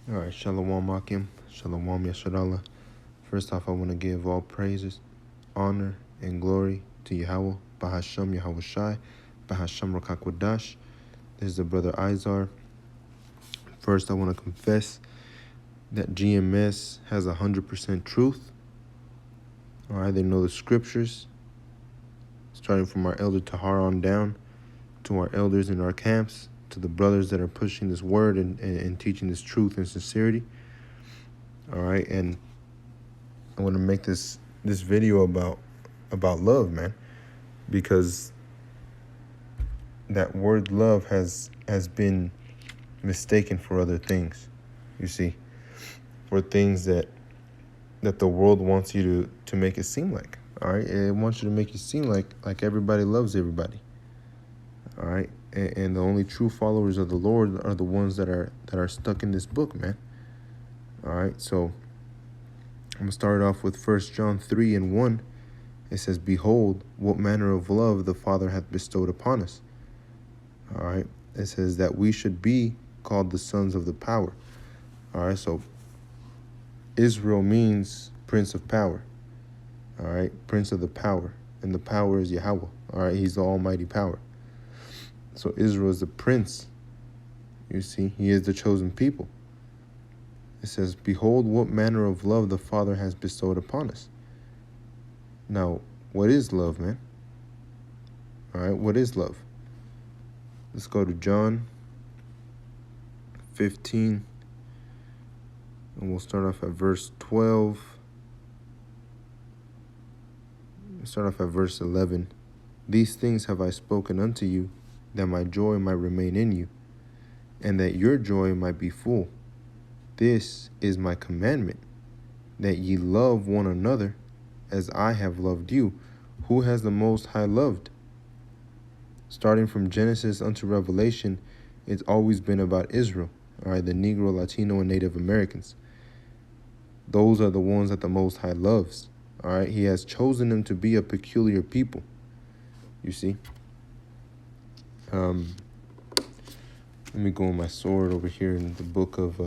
All right, Shalom Akim, Shalom Yasharallah. First off, I want to give all praises, honor, and glory to Yahawah, Bahasham Yahawashi, Bahasham Rakakwadash. This is the brother Izar. First, I want to confess that GMS has 100% truth. All right, they know the scriptures, starting from our elder Tahar on down to our elders in our camps, to the brothers that are pushing this word and teaching this truth and sincerity. All right, and I want to make this video about love, man, because that word love has been mistaken for other things. You see, for things that the world wants you to make it seem like. All right, it wants you to make it seem like everybody loves everybody. All right, and the only true followers of the Lord are the ones that are stuck in this book, man. All right, so I'm gonna start off with 1 John 3:1. It says, "Behold, what manner of love the Father hath bestowed upon us." All right, it says that we should be called the sons of the power. All right, so Israel means Prince of Power. All right, Prince of the Power, and the power is Yahawah. All right, He's the Almighty Power. So Israel is the prince. You see, he is the chosen people. It says, "Behold, what manner of love the Father has bestowed upon us." Now, what is love, man? All right, what is love? Let's go to John 15, and we'll start off at verse 12. Start off at verse 11. "These things have I spoken unto you, that my joy might remain in you, and that your joy might be full. This is my commandment, that ye love one another as I have loved you." Who has the Most High loved? Starting from Genesis unto Revelation, it's always been about Israel, all right, the Negro, Latino, and Native Americans. Those are the ones that the Most High loves, all right? He has chosen them to be a peculiar people, you see. Let me go with my sword over here in the book of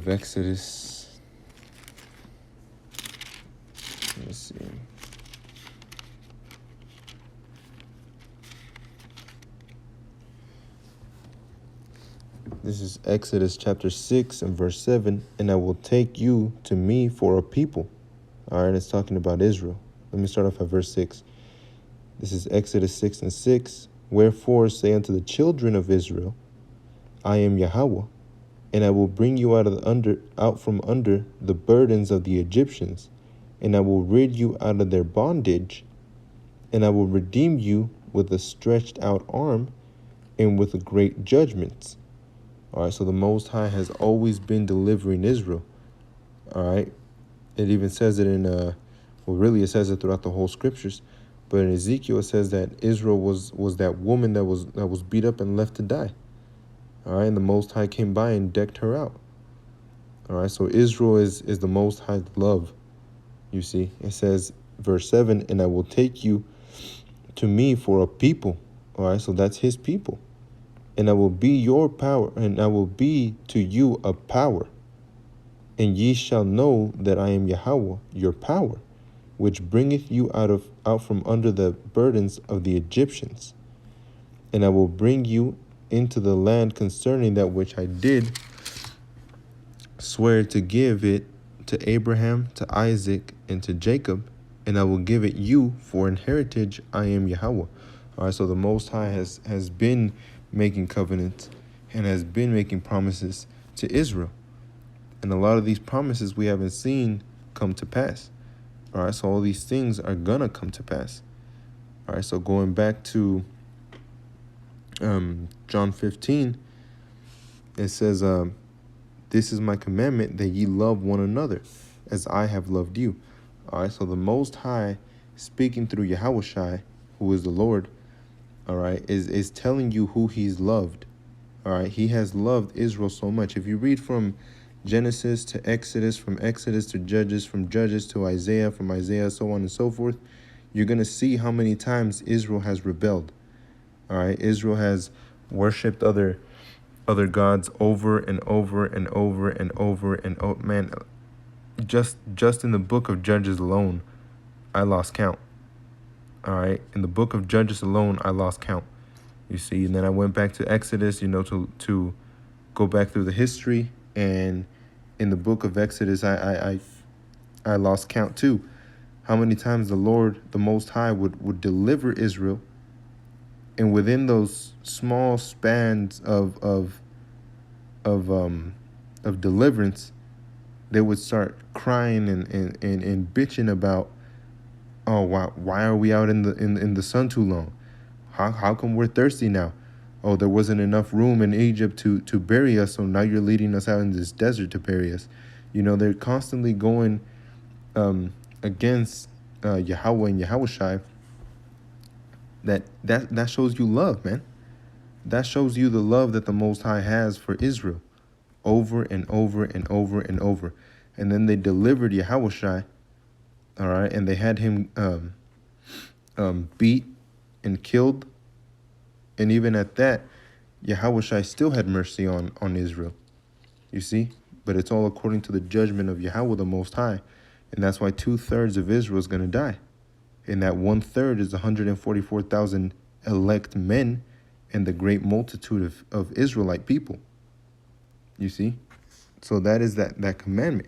Exodus. Let's see. This is Exodus chapter 6 and verse 7. "And I will take you to me for a people." All right, it's talking about Israel. Let me start off at verse 6. This is Exodus 6:6. "Wherefore say unto the children of Israel, I am Yahawah, and I will bring you out from under the burdens of the Egyptians, and I will rid you out of their bondage, and I will redeem you with a stretched out arm and with great judgments." All right, so the Most High has always been delivering Israel. All right, it even says it in it says it throughout the whole scriptures. But in Ezekiel, it says that Israel was that woman that was beat up and left to die. All right, and the Most High came by and decked her out. All right, so Israel is the Most High's love. You see, it says, verse 7, "And I will take you to me for a people." All right, so that's His people. "And I will be your power, and I will be to you a power. And ye shall know that I am Yahawah, your power, which bringeth you out from under the burdens of the Egyptians. And I will bring you into the land concerning that which I did swear to give it to Abraham, to Isaac, and to Jacob, and I will give it you for an heritage. I am Yahawah." All right, so the Most High has been making covenants and has been making promises to Israel. And a lot of these promises we haven't seen come to pass. All right, so all these things are going to come to pass. All right, so going back to John 15, it says, "This is my commandment, that ye love one another as I have loved you." All right, so the Most High, speaking through Yahawashi, who is the Lord, all right, is telling you who He's loved. All right, He has loved Israel so much. If you read from Genesis to Exodus, from Exodus to Judges, from Judges to Isaiah, from Isaiah, so on and so forth, you're going to see how many times Israel has rebelled. All right, Israel has worshipped other other gods over and over and over and over and over. Man, just in the book of Judges alone, I lost count. All right, in the book of Judges alone, I lost count. You see, and then I went back to Exodus, to go back through the history, and in the book of Exodus, I lost count too. How many times the Lord, the Most High, would deliver Israel, and within those small spans of deliverance, they would start crying and bitching about, oh, why are we out in the sun too long? How come we're thirsty now? Oh, there wasn't enough room in Egypt to bury us, so now you're leading us out in this desert to bury us. They're constantly going against Yahawah and Yahawashi. That shows you love, man. That shows you the love that the Most High has for Israel, over and over and over and over. And then they delivered Yahawashi, all right, and they had him beat and killed. And even at that, Yahawashi still had mercy on Israel. You see? But it's all according to the judgment of Yahawah, the Most High. And that's why 2/3 of Israel is going to die. And that 1/3 is 144,000 elect men and the great multitude of Israelite people. You see? So that is that commandment.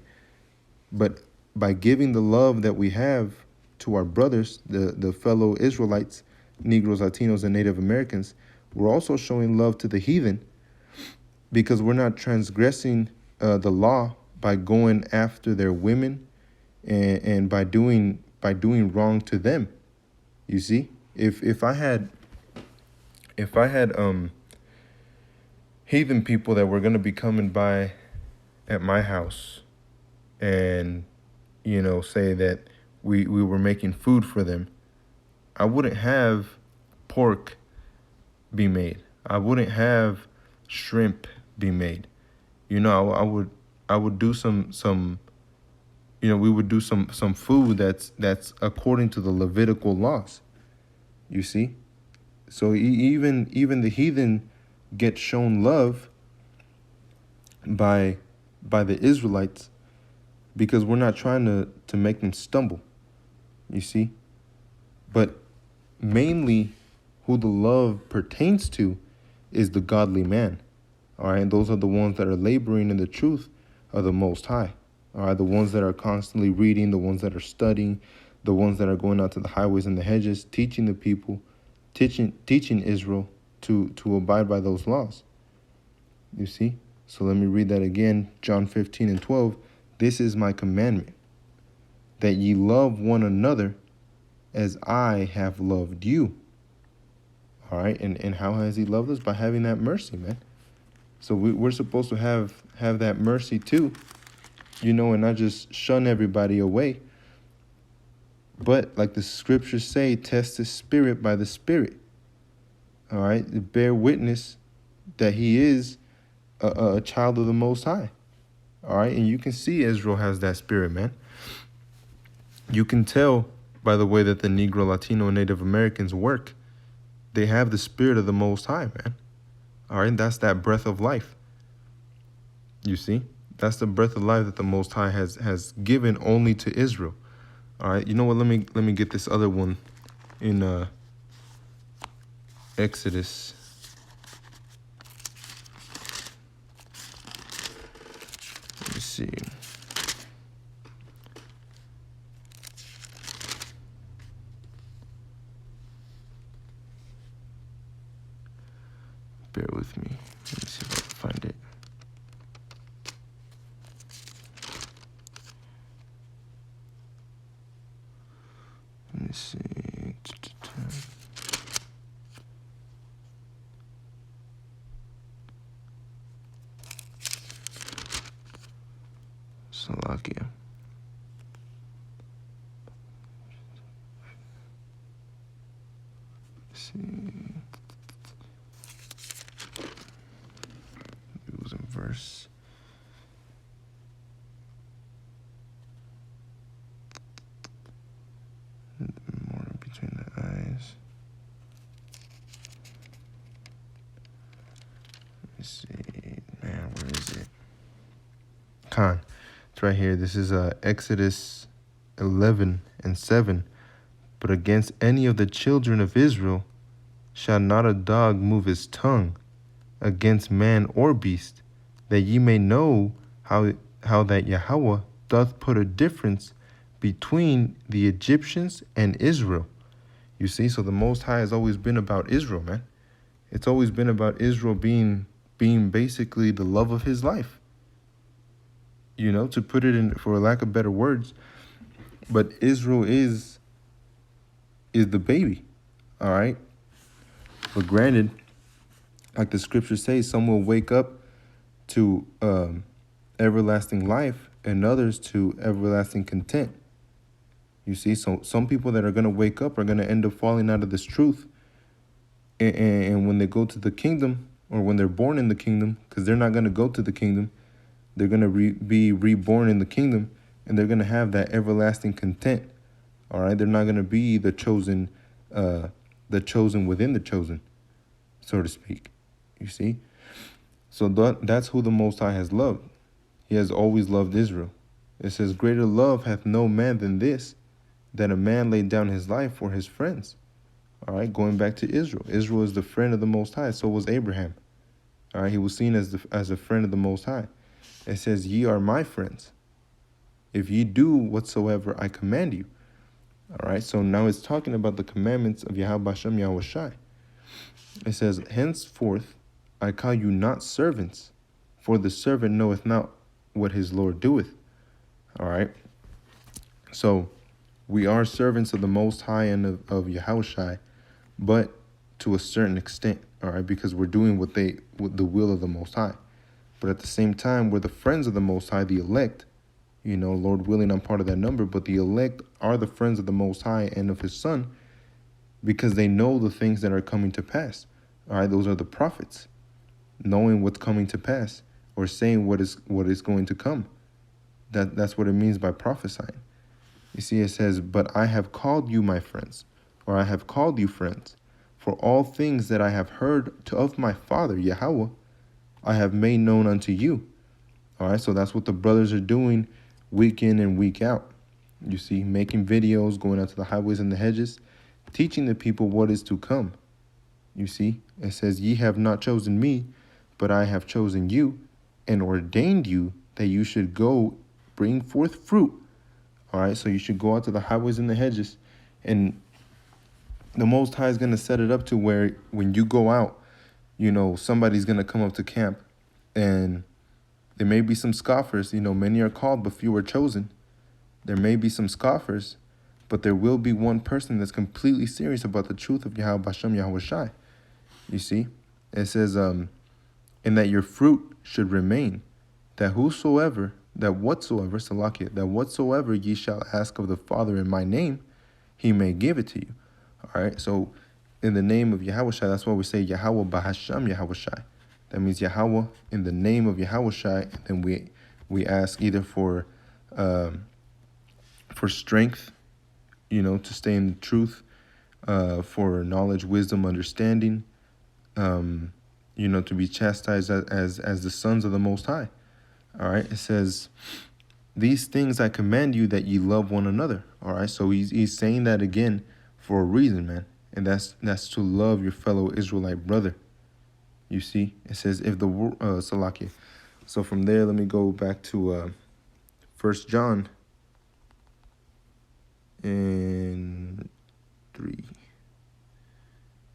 But by giving the love that we have to our brothers, the fellow Israelites, Negroes, Latinos, and Native Americans, we're also showing love to the heathen, because we're not transgressing the law by going after their women and by doing wrong to them. You see, if I had heathen people that were going to be coming by at my house and say that we were making food for them, I wouldn't have pork be made. I wouldn't have shrimp be made. I would do some we would do some food that's according to the Levitical laws. You see? So even the heathen get shown love by the Israelites, because we're not trying to make them stumble. You see? But mainly who the love pertains to is the godly man. All right, and those are the ones that are laboring in the truth of the Most High. All right, the ones that are constantly reading, the ones that are studying, the ones that are going out to the highways and the hedges, teaching the people, teaching Israel to abide by those laws. You see? So let me read that again, John 15:12. This is my commandment, that ye love one another as I have loved you. All right, and how has he loved us? By having that mercy, man. So we're supposed to have that mercy too, and not just shun everybody away. But like the scriptures say, test the spirit by the spirit. All right, bear witness that he is a child of the Most High. All right, and you can see Israel has that spirit, man. You can tell by the way that the Negro, Latino, and Native Americans work. They have the spirit of the Most High, man. All right, that's that breath of life. You see, that's the breath of life that the Most High has given only to Israel. All right, you know what? Let me get this other one in Exodus. Let me see. Bear with me. Let me see if I can find it. Let me see. Slovakia. Let's see. It was in verse. More between the eyes. Let me see. Khan. It's right here. This is Exodus 11:7. But against any of the children of Israel shall not a dog move his tongue against man or beast, that ye may know how that Yahawah doth put a difference between the Egyptians and Israel. You see, so the Most High has always been about Israel, man. It's always been about Israel being basically the love of his life. You know, to put it in, for lack of better words, but Israel is the baby, all right? But granted, like the scripture says, some will wake up to everlasting life and others to everlasting content. You see, so some people that are going to wake up are going to end up falling out of this truth. And when they go to the kingdom, or when they're born in the kingdom, because they're not going to go to the kingdom, they're going to be reborn in the kingdom, and they're going to have that everlasting content. All right, they're not going to be the chosen within the chosen, so to speak. You see, so that's who the Most High has loved. He has always loved Israel. It says, "Greater love hath no man than this, that a man laid down his life for his friends." All right, going back to Israel. Israel is the friend of the Most High. So was Abraham. All right, he was seen as a friend of the Most High. It says, "Ye are my friends, if ye do whatsoever I command you." All right, so now it's talking about the commandments of Yahawah and Yahawashi. It says, "Henceforth I call you not servants, for the servant knoweth not what his Lord doeth." All right, so we are servants of the Most High and of Yahawashi, but to a certain extent, all right, because we're doing what the will of the Most High. But at the same time, we're the friends of the Most High, the elect. You know, Lord willing, I'm part of that number, but the elect are the friends of the Most High and of his Son, because they know the things that are coming to pass. All right, those are the prophets, knowing what's coming to pass, or saying what is going to come. That's what it means by prophesying. You see, it says, "But I have called you my friends," or "I have called you friends, for all things that I have heard of my Father, Yahawah, I have made known unto you." All right, so that's what the brothers are doing week in and week out. You see, making videos, going out to the highways and the hedges, teaching the people what is to come. You see, it says, "Ye have not chosen me, but I have chosen you and ordained you that you should go bring forth fruit." All right, so you should go out to the highways and the hedges, and the Most High is going to set it up to where when you go out, you know, somebody's going to come up to camp, and there may be some scoffers. You know, many are called, but few are chosen. There may be some scoffers, but there will be one person that's completely serious about the truth of Yahawah and Yahawashi. You see, it says, and that your fruit should remain, that whatsoever ye shall ask of the Father in my name, he may give it to you. All right, so in the name of Yahawashi, that's why we say Yahawah Bahasham Yahawashi. That means Yahawah in the name of Yahawashi, and then we ask either for strength, you know, to stay in the truth, for knowledge, wisdom, understanding, you know, to be chastised as the sons of the Most High. All right, it says, "These things I command you, that ye love one another." All right, so he's saying that again for a reason, man, and that's to love your fellow Israelite brother. You see, it says, "If the Salakia." So from there, let me go back to 1 John and 3.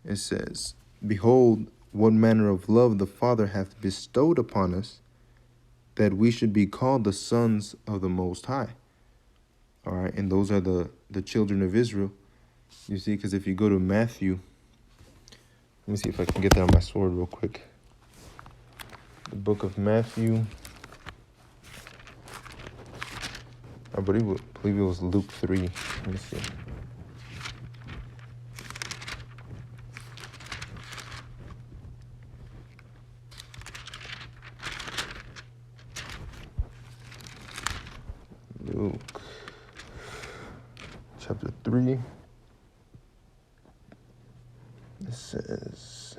It says, "Behold, what manner of love the Father hath bestowed upon us, that we should be called the sons of the Most High." All right, and those are the children of Israel. You see, because if you go to Matthew, let me see if I can get that on my sword real quick. The book of Matthew, I believe it was Luke 3. Let me see. Luke chapter 3. It says,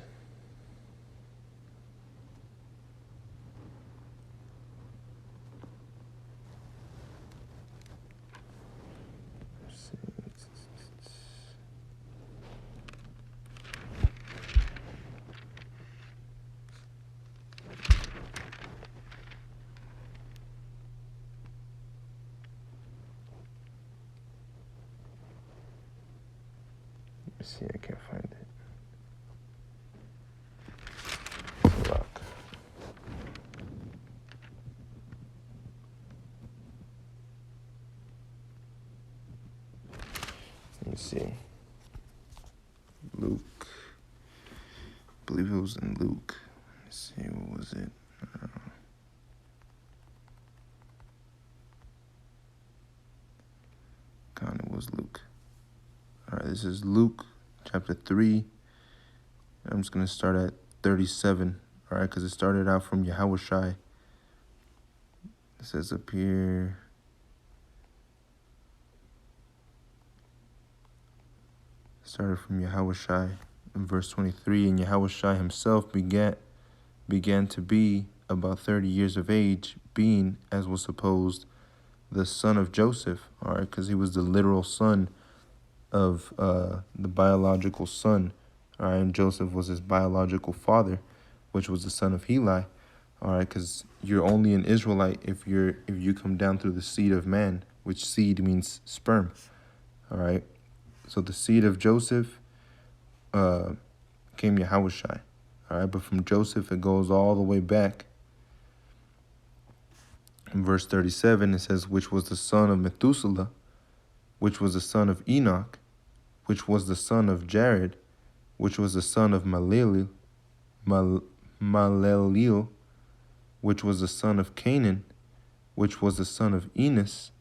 see, I can't find it. Lock. Let me see. Luke. I believe it was in Luke. Let me see, what was it? It was Luke. All right, this is Luke chapter 3. I'm just going to start at 37, all right, because it started out from Yahawashi. It says up here, started from Yahawashi in verse 23, and Yahawashi himself began to be about 30 years of age, being, as was supposed, the son of Joseph, all right, because he was the literal son of the biological son, all right, and Joseph was his biological father, which was the son of Heli, all right, because you're only an Israelite if you come down through the seed of man, which seed means sperm, all right. So the seed of Joseph came Yahawashi, all right, but from Joseph it goes all the way back. In verse 37, it says, which was the son of Methuselah, which was the son of Enoch, which was the son of Jared, which was the son of Maleleel, which was the son of Canaan, which was the son of Enos,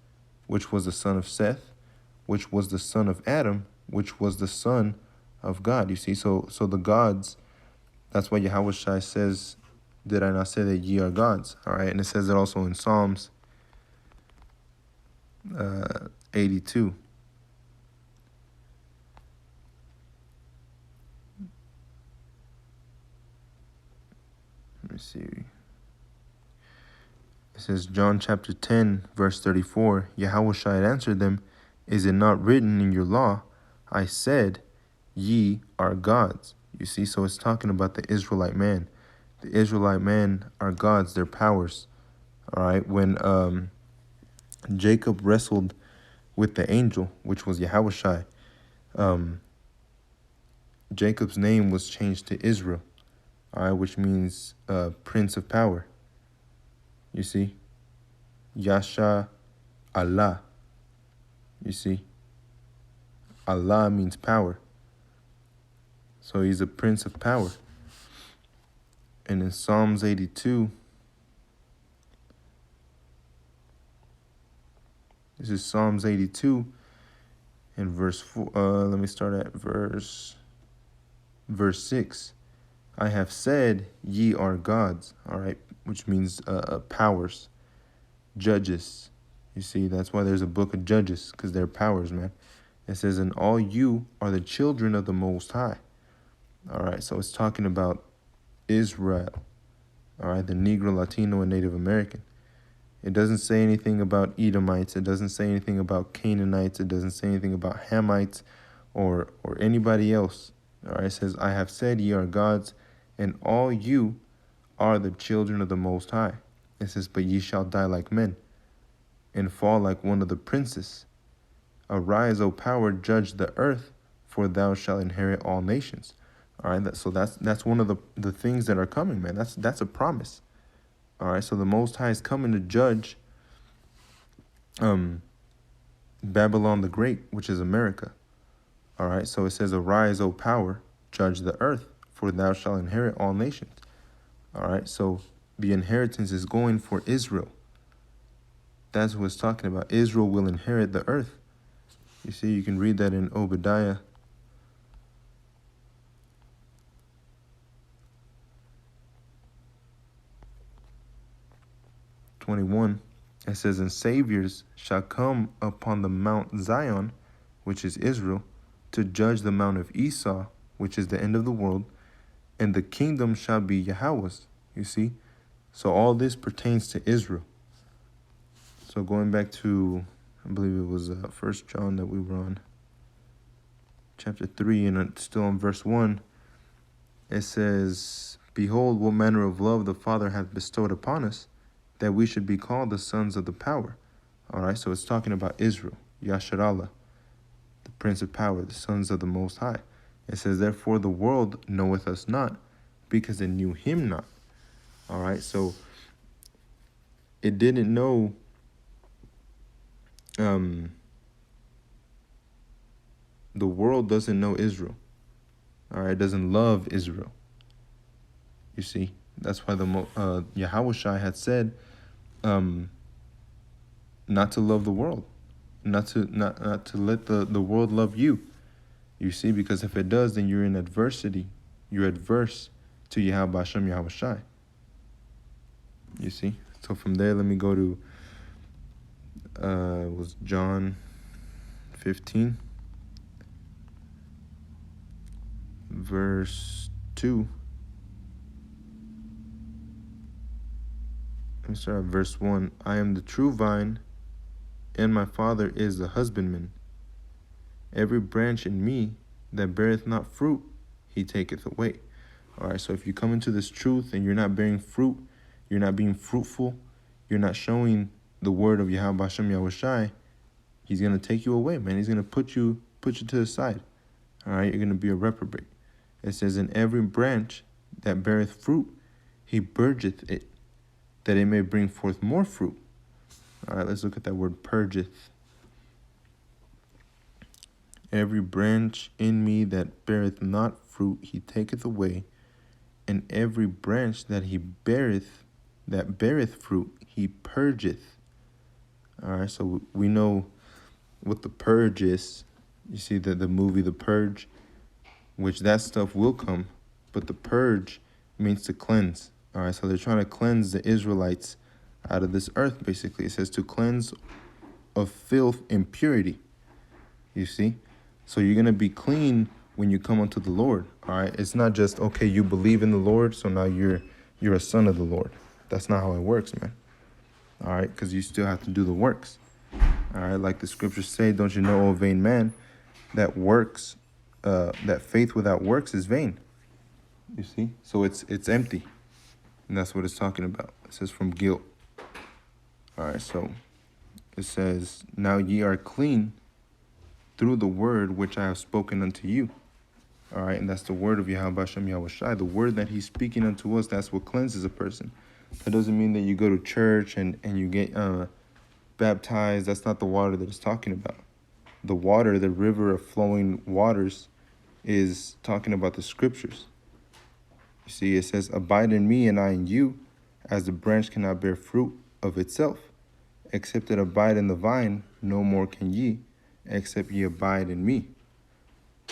which was the son of Seth, which was the son of Adam, which was the son of God. You see, so the gods, that's why Yahawashi says, did I not say that ye are gods? All right, and it says it also in Psalms 82. Let me see. It says, John chapter 10, verse 34, Yahawashi had answered them, is it not written in your law, I said, ye are gods? You see, so it's talking about the Israelite man. The Israelite men are gods, they're powers. All right, when Jacob wrestled with the angel, which was Yahawashi, Jacob's name was changed to Israel, all right, which means Prince of Power. You see, Yasha Allah. You see, Allah means power. So he's a Prince of Power. And in Psalms 82, this is Psalms 82 and verse 4. Let me start at verse 6. I have said ye are gods, all right, which means powers, judges. You see, that's why there's a book of Judges, because they're powers, man. It says, and all you are the children of the Most High. All right, so it's talking about Israel, all right, the Negro, Latino, and Native American. It doesn't say anything about Edomites. It doesn't say anything about Canaanites. It doesn't say anything about Hamites or anybody else. All right, it says, I have said ye are gods, and all you are the children of the Most High. It says, but ye shall die like men, and fall like one of the princes. Arise, O power, judge the earth, for thou shalt inherit all nations. All right, so that's one of the things that are coming, man. That's a promise. All right, so the Most High is coming to judge Babylon the Great, which is America. All right, so it says, arise, O power, judge the earth, for thou shalt inherit all nations. All right, so the inheritance is going for Israel. That's what it's talking about. Israel will inherit the earth. You see, you can read that in Obadiah 21, it says, and saviors shall come upon the Mount Zion, which is Israel, to judge the Mount of Esau, which is the end of the world, and the kingdom shall be Yahawah's. You see? So all this pertains to Israel. So going back to, I believe it was 1 John that we were on, chapter 3, and still in verse 1, it says, behold, what manner of love the Father hath bestowed upon us, that we should be called the sons of the power. All right, so it's talking about Israel, Yasharallah, the Prince of Power, the sons of the Most High. It says, therefore the world knoweth us not, because it knew him not. All right, so it didn't know the world doesn't know Israel. All right, it doesn't love Israel. You see, that's why the Yahawashi had said not to love the world, not to let the world love you. You see, because if it does, then you're in adversity. You're adverse to Yahawah and Yahawashi. You see? So from there, let me go to it was John 15, verse 2. Let me start at verse 1. I am the true vine, and my Father is the husbandman. Every branch in me that beareth not fruit, he taketh away. All right, so if you come into this truth and you're not bearing fruit, you're not being fruitful, you're not showing the word of Yahawah and Yahawashi, he's going to take you away, man. He's going to put you to the side. All right, you're going to be a reprobate. It says, in every branch that beareth fruit, he purgeth it, that it may bring forth more fruit. All right, let's look at that word purgeth. Every branch in me that beareth not fruit, he taketh away, and every branch that beareth fruit, he purgeth. All right, so we know what the purge is. You see the movie The Purge, which that stuff will come, but the purge means to cleanse. All right, so they're trying to cleanse the Israelites out of this earth, basically. It says to cleanse of filth, impurity. You see? So you're going to be clean when you come unto the Lord. All right, it's not just, okay, you believe in the Lord, so now you're a son of the Lord. That's not how it works, man. All right, because you still have to do the works. All right, like the scriptures say, don't you know, O vain man, that faith without works is vain. You see? So it's empty. And that's what it's talking about. It says from guilt. All right, so it says, now ye are clean through the word which I have spoken unto you. All right, and that's the word of Yahawah and Yahawashi. The word that he's speaking unto us, that's what cleanses a person. That doesn't mean that you go to church and you get baptized. That's not the water that it's talking about. The water, the river of flowing waters, is talking about the scriptures. You see, it says, abide in me and I in you, as the branch cannot bear fruit of itself. Except it abide in the vine, no more can ye, except ye abide in me.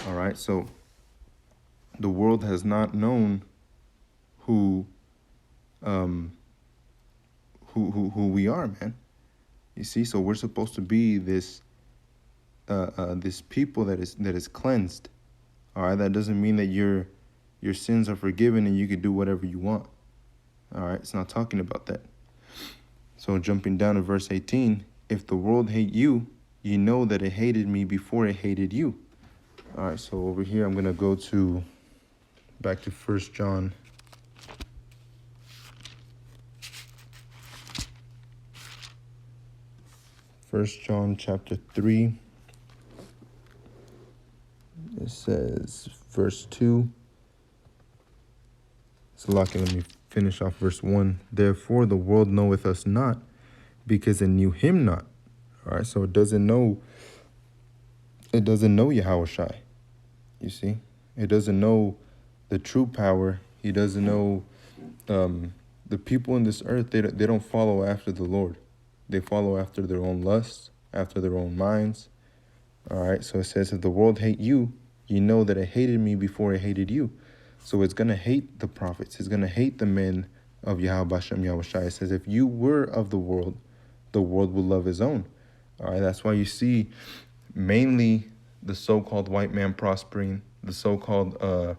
All right, so the world has not known who we are, man. You see, so we're supposed to be this people that is cleansed. All right, that doesn't mean that your sins are forgiven and you can do whatever you want. All right, it's not talking about that. So jumping down to verse 18, if the world hate you, you know that it hated me before it hated you. All right, so over here I'm gonna go back to 1 John. 1 John chapter 3. It says verse 2. So let me finish off verse 1. Therefore the world knoweth us not, because it knew him not. All right, so it doesn't know Yahawashi. You see? It doesn't know the true power. He doesn't know the people in this earth, they don't follow after the Lord. They follow after their own lusts, after their own minds. All right, so it says, if the world hate you, you know that it hated me before it hated you. So it's going to hate the prophets. It's going to hate the men of Yahawah and Yahawashi. It says, if you were of the world will love his own. All right, that's why you see mainly the so-called white man prospering, the so-called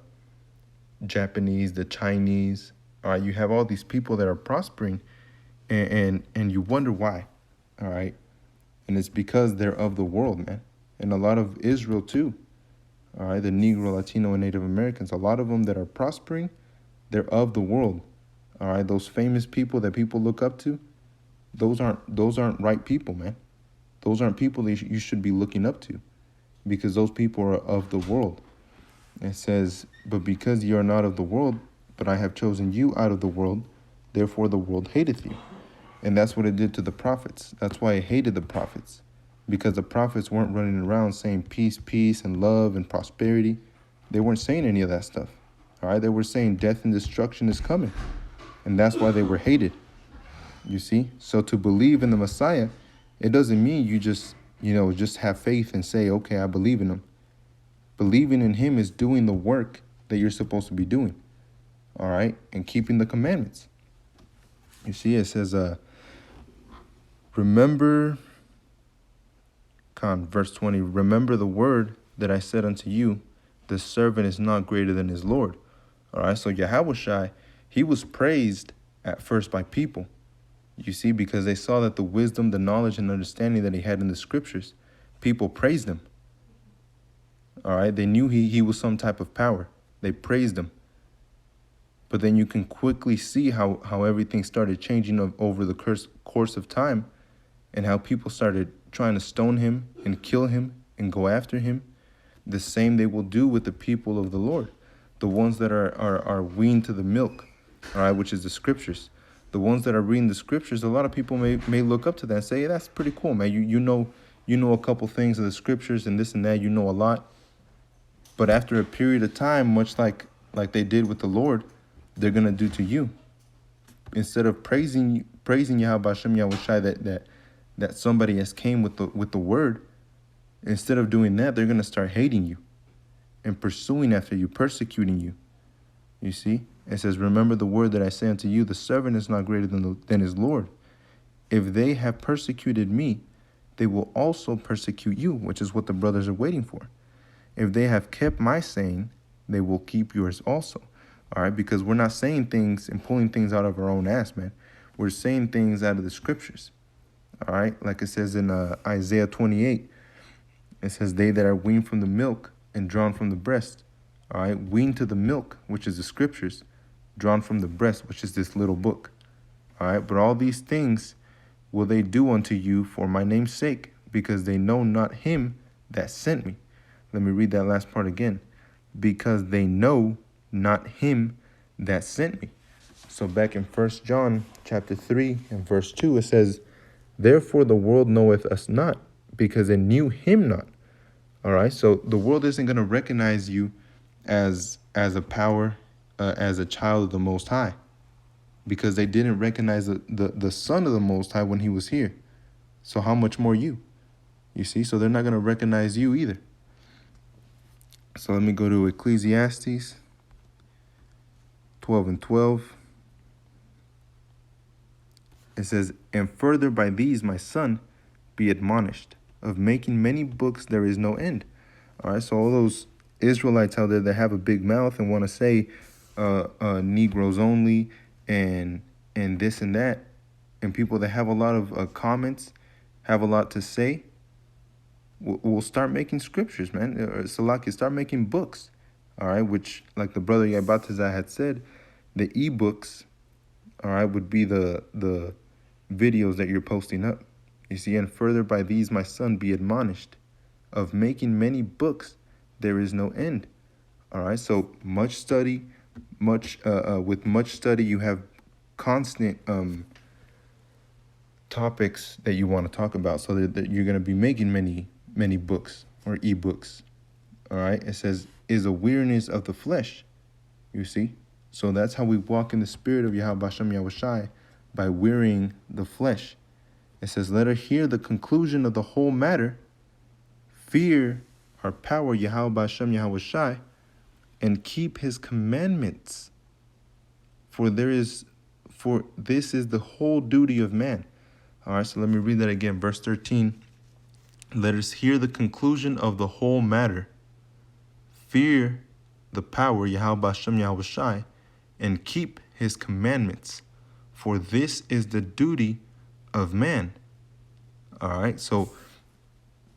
Japanese, the Chinese. All right, you have all these people that are prospering, and you wonder why. All right, and it's because they're of the world, man. And a lot of Israel too. All right, the Negro, Latino, and Native Americans, a lot of them that are prospering, they're of the world. All right, those famous people that people look up to, those aren't right people, man. Those aren't people that you should be looking up to, because those people are of the world. It says, but because ye are not of the world, but I have chosen you out of the world, therefore the world hateth you. And that's what it did to the prophets. That's why it hated the prophets, because the prophets weren't running around saying peace, peace, and love and prosperity. They weren't saying any of that stuff. All right, they were saying death and destruction is coming. And that's why they were hated. You see? So to believe in the Messiah, it doesn't mean you just, just have faith and say, okay, I believe in him. Believing in him is doing the work that you're supposed to be doing. All right? And keeping the commandments. You see, it says, remember, verse 20, remember the word that I said unto you, the servant is not greater than his Lord. All right, so Yahawashi, he was praised at first by people. You see, because they saw that the wisdom, the knowledge, and understanding that he had in the scriptures, people praised him. All right, they knew he was some type of power. They praised him. But then you can quickly see how everything started changing over the course of time, and how people started trying to stone him and kill him and go after him. The same they will do with the people of the Lord, the ones that are weaned to the milk, all right, which is the scriptures. The ones that are reading the scriptures, a lot of people may look up to that and say, hey, that's pretty cool, man. You know a couple things of the scriptures and this and that. You know a lot. But after a period of time, much like they did with the Lord, they're gonna do to you. Instead of praising Yahawah and Yahawashi that somebody has came with the word, instead of doing that, they're gonna start hating you and pursuing after you, persecuting you. You see? It says, remember the word that I say unto you, the servant is not greater than his Lord. If they have persecuted me, they will also persecute you, which is what the brothers are waiting for. If they have kept my saying, they will keep yours also. All right, because we're not saying things and pulling things out of our own ass, man. We're saying things out of the scriptures. All right, like it says in Isaiah 28, it says, they that are weaned from the milk and drawn from the breast. All right, weaned to the milk, which is the scriptures, drawn from the breast, which is this little book. All right, but all these things will they do unto you for my name's sake, because they know not him that sent me. Let me read that last part again. Because they know not him that sent me. So back in 1 John chapter 3 and verse 2, it says, therefore the world knoweth us not, because it knew him not. All right, so the world isn't going to recognize you as a power, as a child of the Most High, because they didn't recognize the Son of the Most High when he was here. So how much more you? You see, so they're not going to recognize you either. So let me go to Ecclesiastes 12 and 12. It says, and further by these, my son, be admonished. Of making many books there is no end. All right, so all those Israelites out there that have a big mouth and want to say Negroes only and this and that, and people that have a lot of comments, have a lot to say, we'll start making scriptures, man. Salaki, start making books. All right, which, like the brother Yabatazah had said, the ebooks, all right, would be the videos that you're posting up. You see, and further by these, my son, be admonished. Of making many books, there is no end. All right, so much study, with much study, you have constant topics that you want to talk about, so that you're going to be making many books or ebooks. All right, it says, is a weariness of the flesh. You see, so that's how we walk in the spirit of Yahawah and Yahawashi, by wearying the flesh. It says, let her hear the conclusion of the whole matter. Fear our power, Yahawah and Yahawashi, and keep his commandments. For this is the whole duty of man. All right, so let me read that again. Verse 13. Let us hear the conclusion of the whole matter. Fear the power, Yahawah and Yahawashi, and keep his commandments. For this is the duty of man. All right, so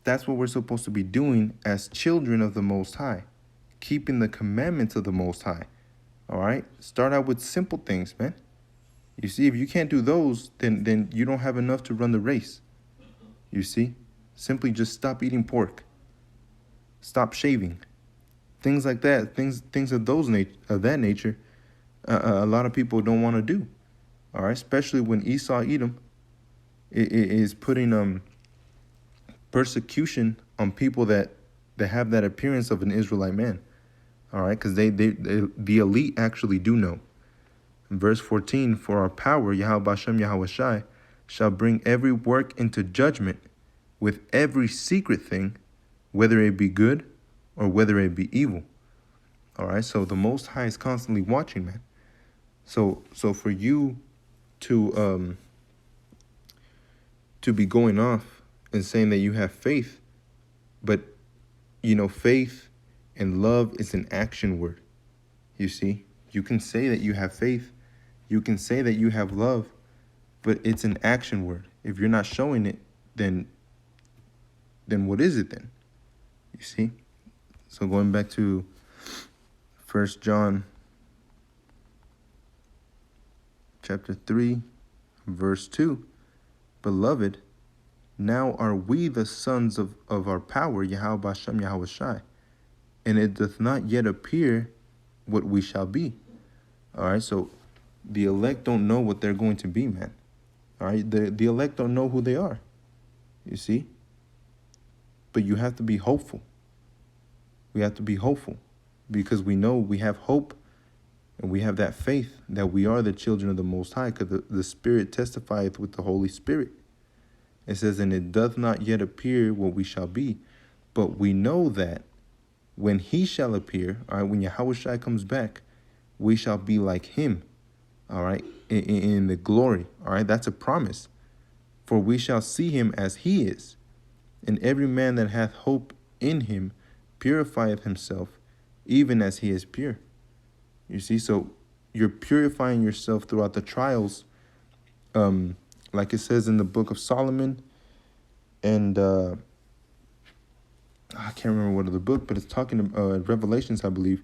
that's what we're supposed to be doing as children of the Most High, keeping the commandments of the Most High. All right, start out with simple things, man. You see, if you can't do those, then you don't have enough to run the race. You see, simply just stop eating pork, stop shaving, things like that, things of that nature. A lot of people don't want to do. All right, especially when Esau Edom is putting persecution on people that have that appearance of an Israelite man. All right, because the elite actually do know. In verse 14, for our power, Yahawah and Yahawashi, shall bring every work into judgment with every secret thing, whether it be good or whether it be evil. All right, so the Most High is constantly watching, man. So for you to be going off and saying that you have faith, but faith and love is an action word. You see, you can say that you have faith, you can say that you have love, but it's an action word. If you're not showing it, then what is it then? You see? So going back to 1 John chapter 3, verse 2, beloved, now are we the sons of our power, Yahawah and Yahawashi, and it doth not yet appear what we shall be. All right, so the elect don't know what they're going to be, man. All right, the elect don't know who they are, you see? But you have to be hopeful. We have to be hopeful because we know we have hope and we have that faith that we are the children of the Most High, because the Spirit testifieth with the Holy Spirit. It says, and it doth not yet appear what we shall be, but we know that when he shall appear, all right, when Yahawashi comes back, we shall be like him, all right, in the glory, all right? That's a promise. For we shall see him as he is, and every man that hath hope in him purifieth himself, even as he is pure. You see, so you're purifying yourself throughout the trials, like it says in the book of Solomon, and I can't remember what of the book, but it's talking about Revelations, I believe,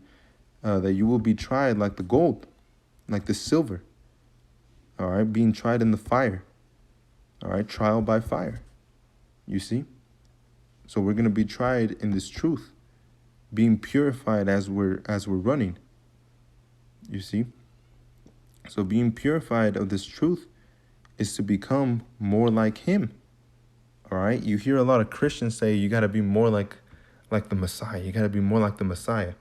that you will be tried like the gold, like the silver, all right, being tried in the fire, all right, trial by fire, you see? So we're going to be tried in this truth, being purified as we're running, you see? So being purified of this truth is to become more like him, all right? You hear a lot of Christians say you got to be more like the Messiah. You got to be more like the Messiah.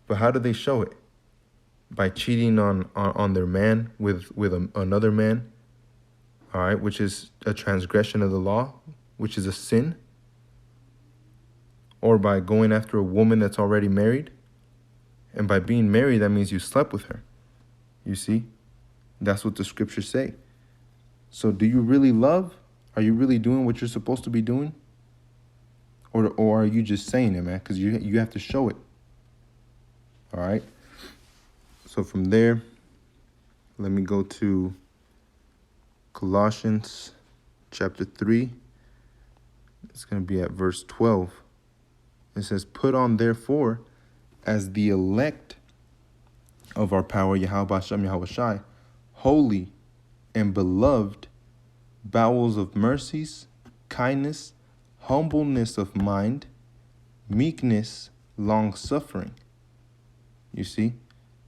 But how do they show it? By cheating on their man with another man, all right, which is a transgression of the law, which is a sin. Or by going after a woman that's already married. And by being married, that means you slept with her. You see? That's what the scriptures say. So do you really love? Are you really doing what you're supposed to be doing? Or are you just saying it, man? Because you have to show it. All right? So from there, let me go to Colossians chapter 3. It's going to be at verse 12. It says, put on therefore as the elect of our power, Yahawah and Yahawashi, holy and beloved, bowels of mercies, kindness, humbleness of mind, meekness, long-suffering. You see?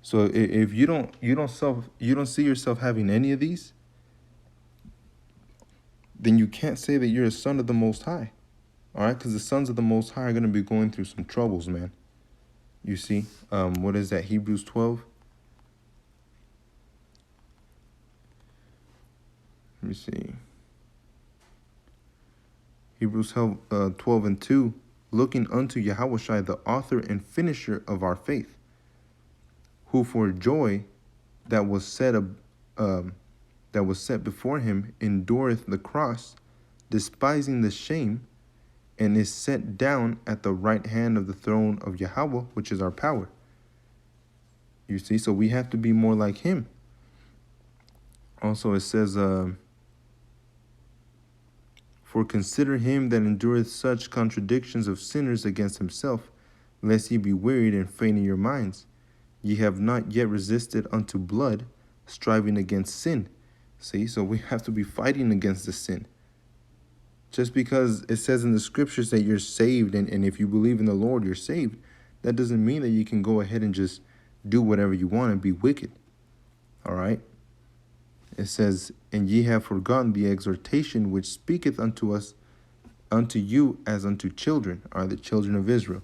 So if you don't see yourself having any of these, then you can't say that you're a son of the Most High. All right? Because the sons of the Most High are going to be going through some troubles, man. You see? What is that? Hebrews 12? Let me see. Hebrews 12 and 2. Looking unto Yahawashi, the author and finisher of our faith, who for joy that was set before him endureth the cross, despising the shame, and is set down at the right hand of the throne of Yahawah, which is our power. You see, so we have to be more like him. Also, it says, for consider him that endureth such contradictions of sinners against himself, lest ye be wearied and faint in your minds. Ye have not yet resisted unto blood, striving against sin. See, so we have to be fighting against the sin. Just because it says in the scriptures that you're saved, and if you believe in the Lord, you're saved, that doesn't mean that you can go ahead and just do whatever you want and be wicked. All right. It says, and ye have forgotten the exhortation which speaketh unto us, unto you as unto children, are the children of Israel.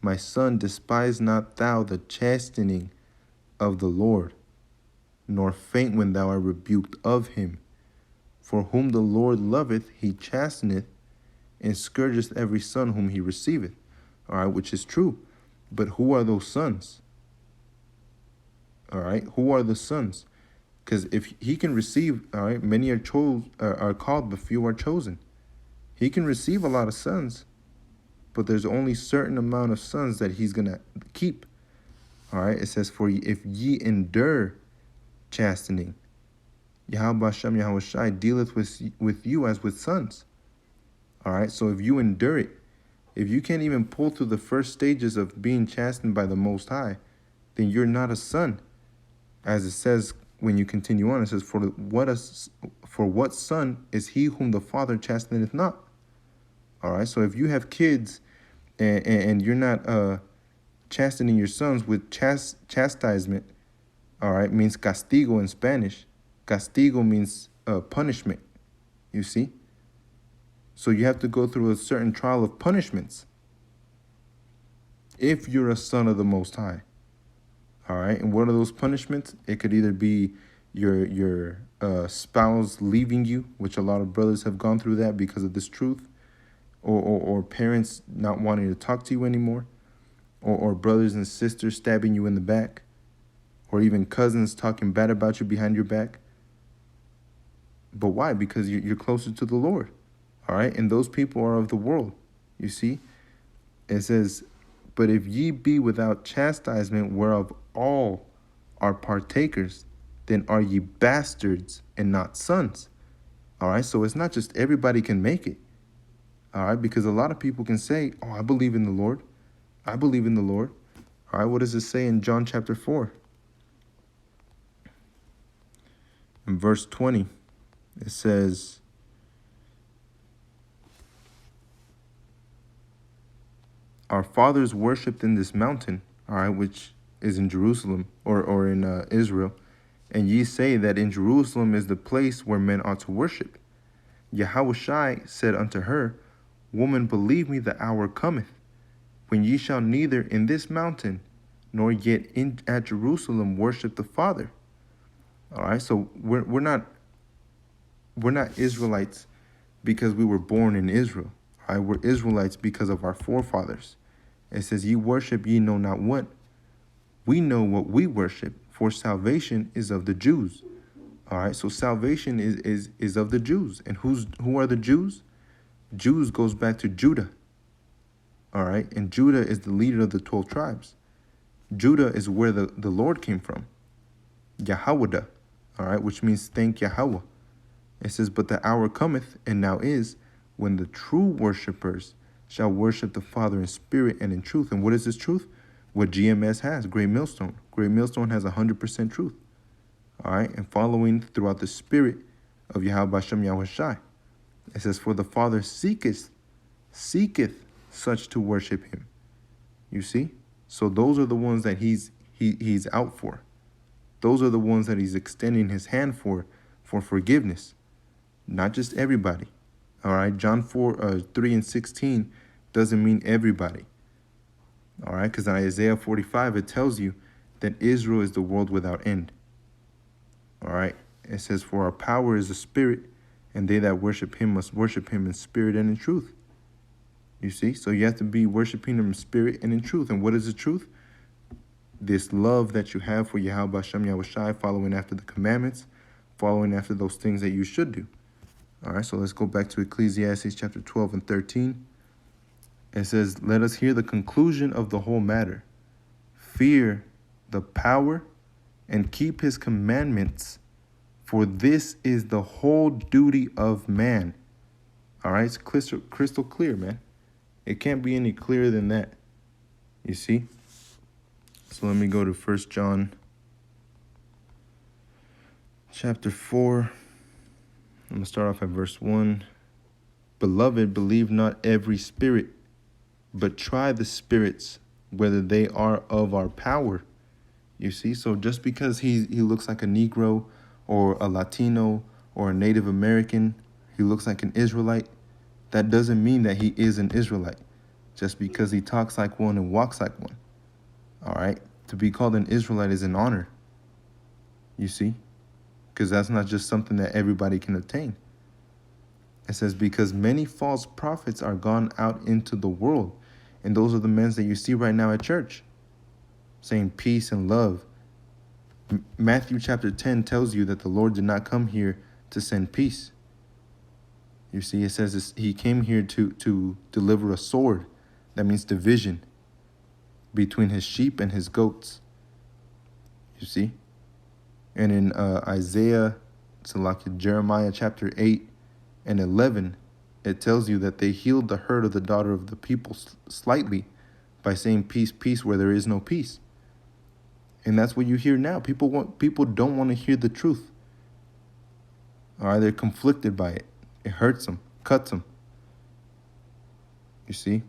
My son, despise not thou the chastening of the Lord, nor faint when thou art rebuked of him. For whom the Lord loveth, he chasteneth, and scourgeth every son whom he receiveth. All right, which is true. But who are those sons? All right, who are the sons? Because if he can receive, all right, many are called, but few are chosen. He can receive a lot of sons, but there's only certain amount of sons that he's gonna keep. All right, it says, for if ye endure chastening, Yahawah and Yahawashi dealeth with you as with sons. All right, so if you endure it, if you can't even pull through the first stages of being chastened by the Most High, then you're not a son. As it says when you continue on, it says, for what son is he whom the Father chasteneth not? All right, so if you have kids and you're not chastening your sons with chastisement, all right, means castigo in Spanish. Castigo means punishment, you see? So you have to go through a certain trial of punishments if you're a son of the Most High. All right, and what are those punishments? It could either be your spouse leaving you, which a lot of brothers have gone through that because of this truth, or parents not wanting to talk to you anymore, or brothers and sisters stabbing you in the back, or even cousins talking bad about you behind your back. But why? Because you're closer to the Lord. All right, and those people are of the world, you see? It says, but if ye be without chastisement, whereof all are partakers, then are ye bastards and not sons. All right, so it's not just everybody can make it. All right, because a lot of people can say, oh, I believe in the Lord. I believe in the Lord. All right, what does it say in John chapter 4? In verse 20, it says, our fathers worshipped in this mountain, all right, which is in Jerusalem or in Israel. And ye say that in Jerusalem is the place where men ought to worship. Yahawashi said unto her, woman, believe me, the hour cometh, when ye shall neither in this mountain nor yet at Jerusalem worship the Father. All right, so we're not Israelites because we were born in Israel. All right, we're Israelites because of our forefathers. It says, ye worship ye know not what. We know what we worship, for salvation is of the Jews. All right, so salvation is of the Jews. And who are the Jews? Jews goes back to Judah. All right, and Judah is the leader of the 12 tribes. Judah is where the Lord came from. Yahawah, all right, which means thank Yahweh. It says, but the hour cometh, and now is, when the true worshipers shall worship the Father in spirit and in truth. And what is this truth? What GMS has, Great Millstone. Great Millstone has 100% truth. All right, and following throughout the spirit of Yahawah and Yahawashi. It says, for the Father seeketh such to worship him. You see? So those are the ones that he's out for. Those are the ones that he's extending his hand for forgiveness. Not just everybody. All right, John 3:16 doesn't mean everybody. All right, because in Isaiah 45, it tells you that Israel is the world without end. All right, it says, for our power is the spirit, and they that worship him must worship him in spirit and in truth. You see, so you have to be worshiping him in spirit and in truth. And what is the truth? This love that you have for Yahawah and Yahawashi, following after the commandments, following after those things that you should do. All right, so let's go back to Ecclesiastes chapter 12 and 13. It says, let us hear the conclusion of the whole matter. Fear the power and keep his commandments, for this is the whole duty of man. All right, it's crystal clear, man. It can't be any clearer than that. You see? So let me go to 1 John chapter 4. I'm going to start off at verse 1. Beloved, believe not every spirit, but try the spirits whether they are of our power. You see, so just because he looks like a Negro or a Latino or a Native American, he looks like an Israelite, that doesn't mean that he is an Israelite. Just because he talks like one and walks like one. All right? To be called an Israelite is an honor. You see? Because that's not just something that everybody can attain. It says, because many false prophets are gone out into the world. And those are the men that you see right now at church, saying peace and love. Matthew chapter 10 tells you that the Lord did not come here to send peace. You see, it says he came here to deliver a sword. That means division between his sheep and his goats. You see? And in Jeremiah chapter 8 and 11, it tells you that they healed the hurt of the daughter of the people slightly by saying peace, peace, where there is no peace. And that's what you hear now. People don't want to hear the truth. All right, they're conflicted by it. It hurts them, cuts them. You see?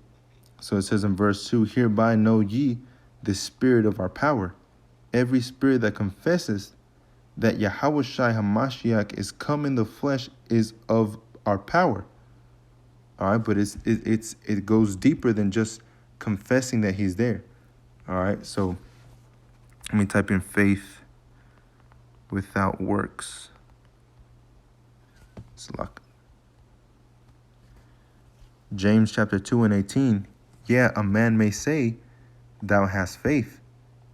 So it says in verse 2, hereby know ye the spirit of our power. Every spirit that confesses that Yahawah HaMashiach is come in the flesh is of our power. All right, but it goes deeper than just confessing that he's there. All right, so let me type in faith without works. James chapter 2 and 18. Yeah, a man may say, thou hast faith,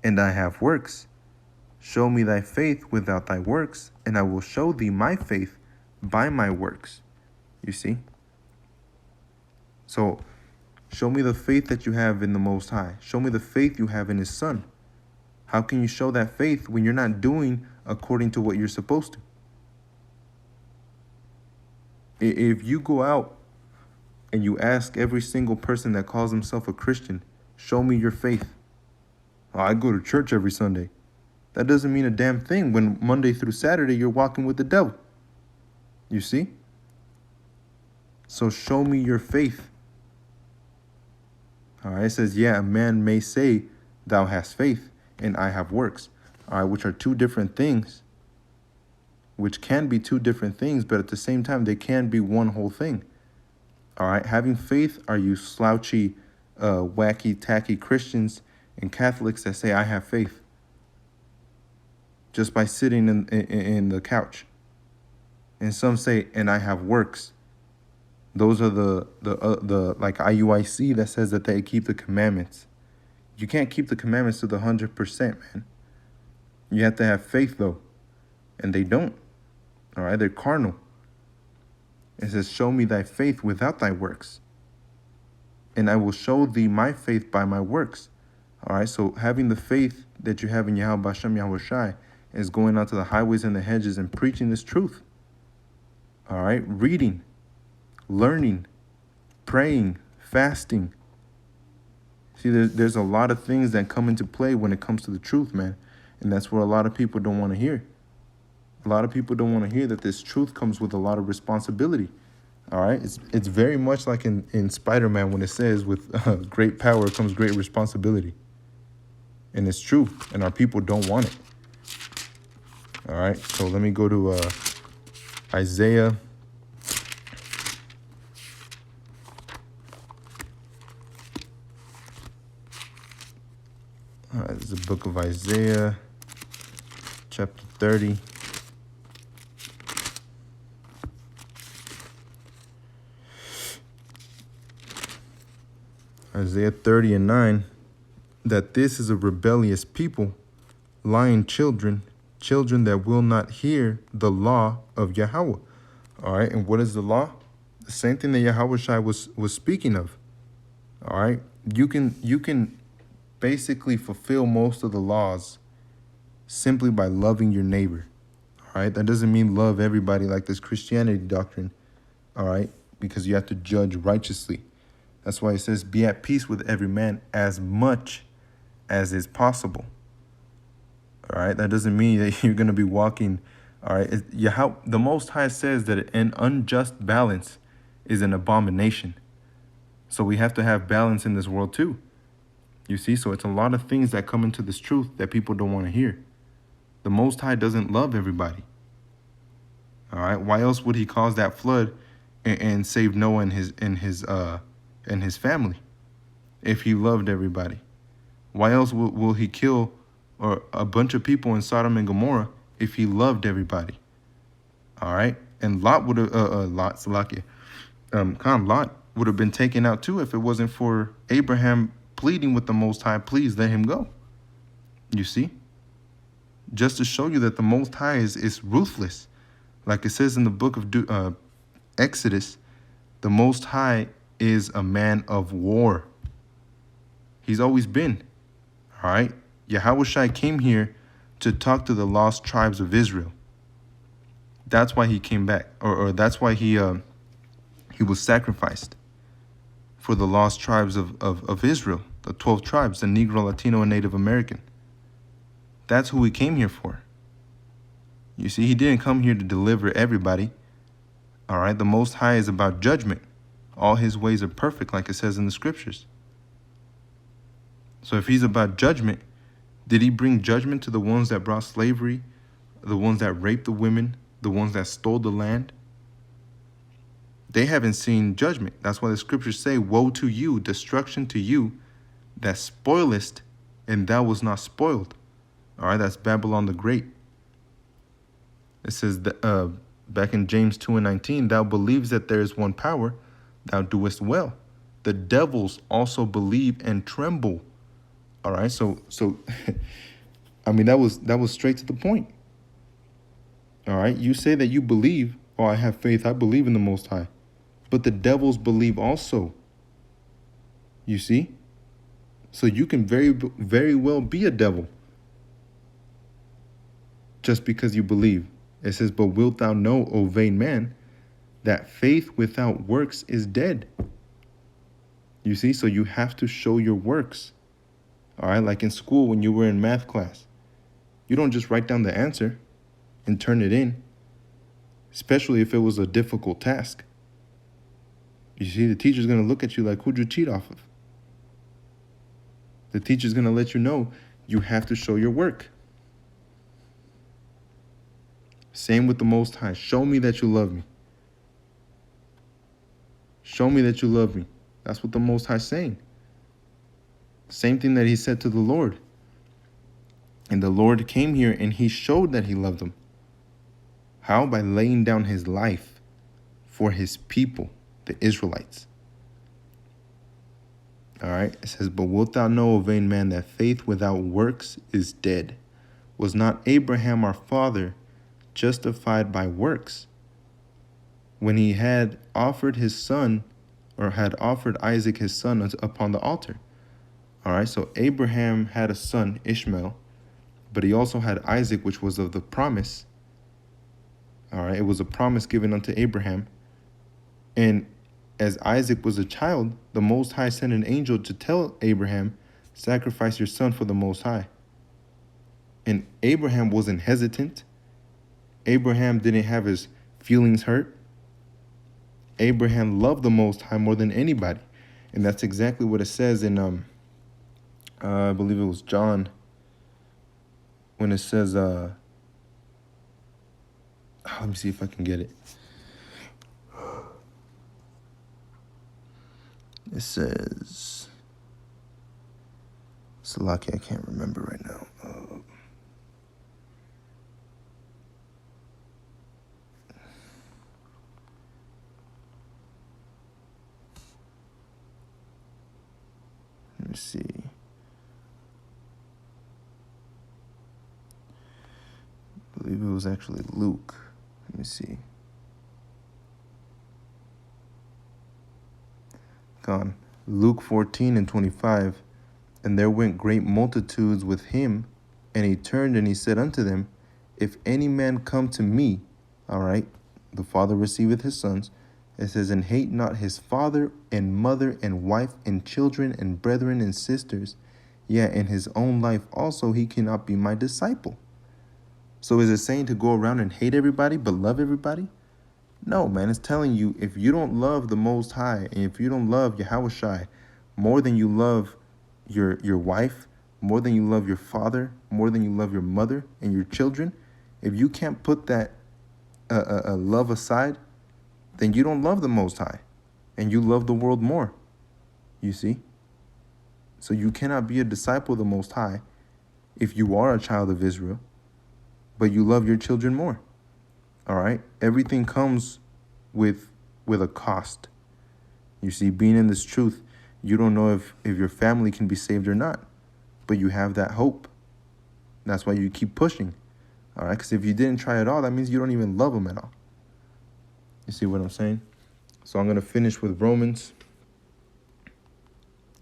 and I have works. Show me thy faith without thy works, and I will show thee my faith by my works. You see? So, show me the faith that you have in the Most High. Show me the faith you have in his Son. How can you show that faith when you're not doing according to what you're supposed to? If you go out and you ask every single person that calls himself a Christian, show me your faith. Oh, I go to church every Sunday. That doesn't mean a damn thing when Monday through Saturday you're walking with the devil. You see? So show me your faith. All right, it says, yeah, a man may say, thou hast faith, and I have works. All right, which are two different things. Which can be two different things, but at the same time, they can be one whole thing. All right, having faith are you slouchy, wacky, tacky Christians and Catholics that say, I have faith, just by sitting in the couch. And some say, and I have works. Those are the like IUIC that says that they keep the commandments. You can't keep the commandments to the 100%, man. You have to have faith, though. And they don't. All right, they're carnal. It says, show me thy faith without thy works, and I will show thee my faith by my works. All right, so having the faith that you have in Yahawah and Yahawashi is going out to the highways and the hedges and preaching this truth. All right, reading, learning, praying, fasting. See, there's a lot of things that come into play when it comes to the truth, man. And that's what a lot of people don't want to hear. A lot of people don't want to hear that this truth comes with a lot of responsibility. All right, it's very much like in Spider-Man when it says with great power comes great responsibility. And it's true, and our people don't want it. All right, so let me go to Isaiah. This is the book of Isaiah, chapter 30. Isaiah 30 and 9, that this is a rebellious people, lying children, children that will not hear the law of Yahawah. All right, and what is the law? The same thing that Yahawashi was speaking of. All right, you can basically fulfill most of the laws simply by loving your neighbor. All right, that doesn't mean love everybody like this Christianity doctrine. All right, because you have to judge righteously. That's why it says, be at peace with every man as much as is possible. All right, that doesn't mean that you're going to be walking. All right, the Most High says that an unjust balance is an abomination. So we have to have balance in this world too. You see, so it's a lot of things that come into this truth that people don't want to hear. The Most High doesn't love everybody. All right. Why else would he cause that flood and save Noah and his family if he loved everybody? Why else will he kill or a bunch of people in Sodom and Gomorrah if he loved everybody? All right. And Lot would have Lot would have been taken out too if it wasn't for Abraham pleading with the Most High, please let him go. You see? Just to show you that the Most High is ruthless. Like it says in the book of Exodus, the Most High is a man of war. He's always been. All right? Yahawashi came here to talk to the lost tribes of Israel. That's why he came back. Or that's why he was sacrificed for the lost tribes of Israel, the 12 tribes, the Negro, Latino, and Native American. That's who he came here for. You see, he didn't come here to deliver everybody. All right, the Most High is about judgment. All his ways are perfect, like it says in the scriptures. So if he's about judgment, did he bring judgment to the ones that brought slavery, the ones that raped the women, the ones that stole the land? They haven't seen judgment. That's why the scriptures say, woe to you, destruction to you, that spoilest, and thou was not spoiled. All right, that's Babylon the Great. It says that, back in James 2:19, thou believes that there is one power, thou doest well. The devils also believe and tremble. All right, so I mean, that was straight to the point. All right, you say that you believe, oh, I have faith, I believe in the Most High. But the devils believe also. You see? So you can very, very well be a devil just because you believe. It says, but wilt thou know, O vain man, that faith without works is dead. You see, so you have to show your works. All right, like in school when you were in math class. You don't just write down the answer and turn it in, especially if it was a difficult task. You see, the teacher's going to look at you like, who'd you cheat off of? The teacher's going to let you know you have to show your work. Same with the Most High. Show me that you love me. Show me that you love me. That's what the Most High is saying. Same thing that he said to the Lord. And the Lord came here and he showed that he loved them. How? By laying down his life for his people, the Israelites. All right. It says, but wilt thou know, O vain man, that faith without works is dead? Was not Abraham our father justified by works when he had offered his son, or had offered Isaac his son upon the altar? All right, so Abraham had a son, Ishmael, but he also had Isaac, which was of the promise. All right, it was a promise given unto Abraham. And as Isaac was a child, the Most High sent an angel to tell Abraham, sacrifice your son for the Most High. And Abraham wasn't hesitant. Abraham didn't have his feelings hurt. Abraham loved the Most High more than anybody. And that's exactly what it says in, I believe it was John, when it says, let me see if I can get it. It says, Salaki, I can't remember right now. Let me see. I believe it was actually Luke. Let me see. Gone. Luke 14:25. And there went great multitudes with him, and he turned and he said unto them, if any man come to me, all right, the Father receiveth his sons. It says, and hate not his father and mother and wife and children and brethren and sisters, yet in his own life also he cannot be my disciple. So is it saying to go around and hate everybody but love everybody? No, man, it's telling you, if you don't love the Most High, and if you don't love Yahawashi more than you love your wife, more than you love your father, more than you love your mother and your children, if you can't put that love aside, then you don't love the Most High, and you love the world more. You see? So you cannot be a disciple of the Most High if you are a child of Israel, but you love your children more. All right? Everything comes with a cost. You see, being in this truth, you don't know if your family can be saved or not, but you have that hope. That's why you keep pushing. All right? Because if you didn't try at all, that means you don't even love them at all. You see what I'm saying? So I'm going to finish with Romans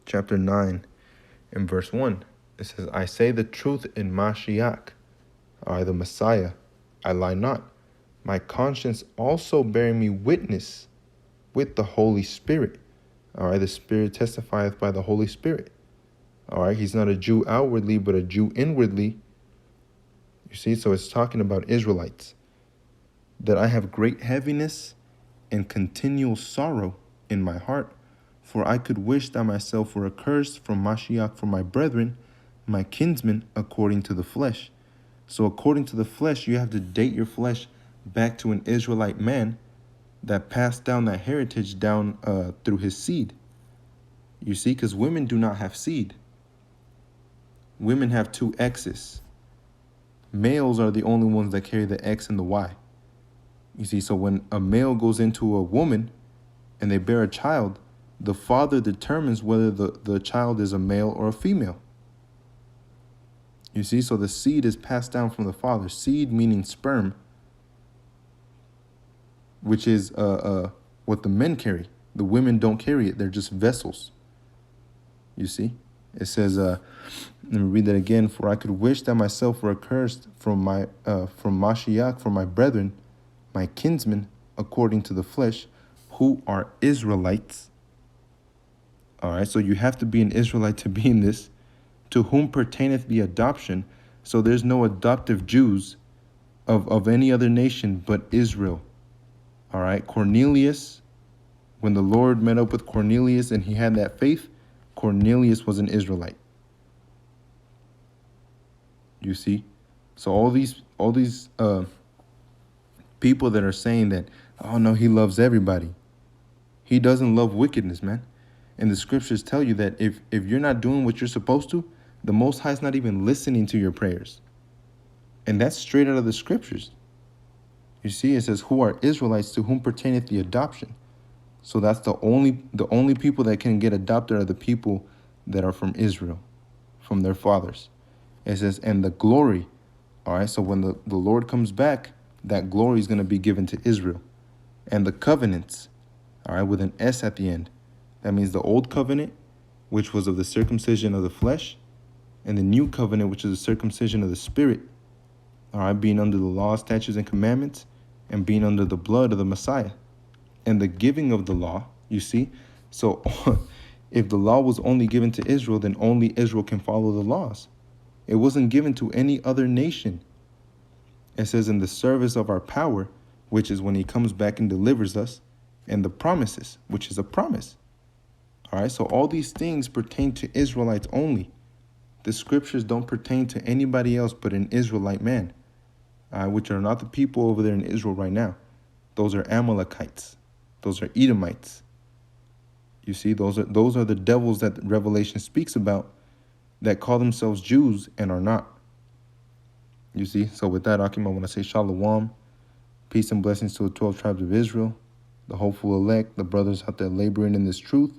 chapter 9 and verse 1. It says, I say the truth in Mashiach, I the Messiah, I lie not. My conscience also bearing me witness with the Holy Spirit. All right, the Spirit testifieth by the Holy Spirit. All right, he's not a Jew outwardly, but a Jew inwardly. You see, so it's talking about Israelites. That I have great heaviness and continual sorrow in my heart, for I could wish that myself were accursed from Mashiach for my brethren, my kinsmen, according to the flesh. So according to the flesh, you have to date your flesh back to an Israelite man that passed down that heritage down through his seed. You see, because women do not have seed. Women have two X's. Males are the only ones that carry the X and the Y. You see, so when a male goes into a woman and they bear a child, the father determines whether the child is a male or a female. You see, so the seed is passed down from the father. Seed meaning sperm, which is what the men carry. The women don't carry it. They're just vessels. You see? It says, let me read that again. For I could wish that myself were accursed from Mashiach, for my brethren, my kinsmen, according to the flesh, who are Israelites. All right, so you have to be an Israelite to be in this. To whom pertaineth the adoption. So there's no adoptive Jews of any other nation but Israel. All right, Cornelius, when the Lord met up with Cornelius and he had that faith, Cornelius was an Israelite. You see? So all these people that are saying that, oh no, he loves everybody. He doesn't love wickedness, man. And the scriptures tell you that if you're not doing what you're supposed to, the Most High is not even listening to your prayers. And that's straight out of the scriptures. You see, it says, who are Israelites, to whom pertaineth the adoption. So that's the only people that can get adopted are the people that are from Israel, from their fathers. It says, and the glory. All right, so when the Lord comes back, that glory is going to be given to Israel. And the covenants, all right, with an S at the end. That means the old covenant, which was of the circumcision of the flesh, and the new covenant, which is the circumcision of the spirit, all right, being under the law, statutes, and commandments, and being under the blood of the Messiah. And the giving of the law, you see. So if the law was only given to Israel, then only Israel can follow the laws. It wasn't given to any other nation. It says in the service of our power, which is when he comes back and delivers us, and the promises, which is a promise. All right, so all these things pertain to Israelites only. The scriptures don't pertain to anybody else but an Israelite man, which are not the people over there in Israel right now. Those are Amalekites. Those are Edomites. You see, those are the devils that Revelation speaks about that call themselves Jews and are not. You see, so with that, Akim, I want to say Shalom, peace and blessings to the 12 tribes of Israel, the hopeful elect, the brothers out there laboring in this truth.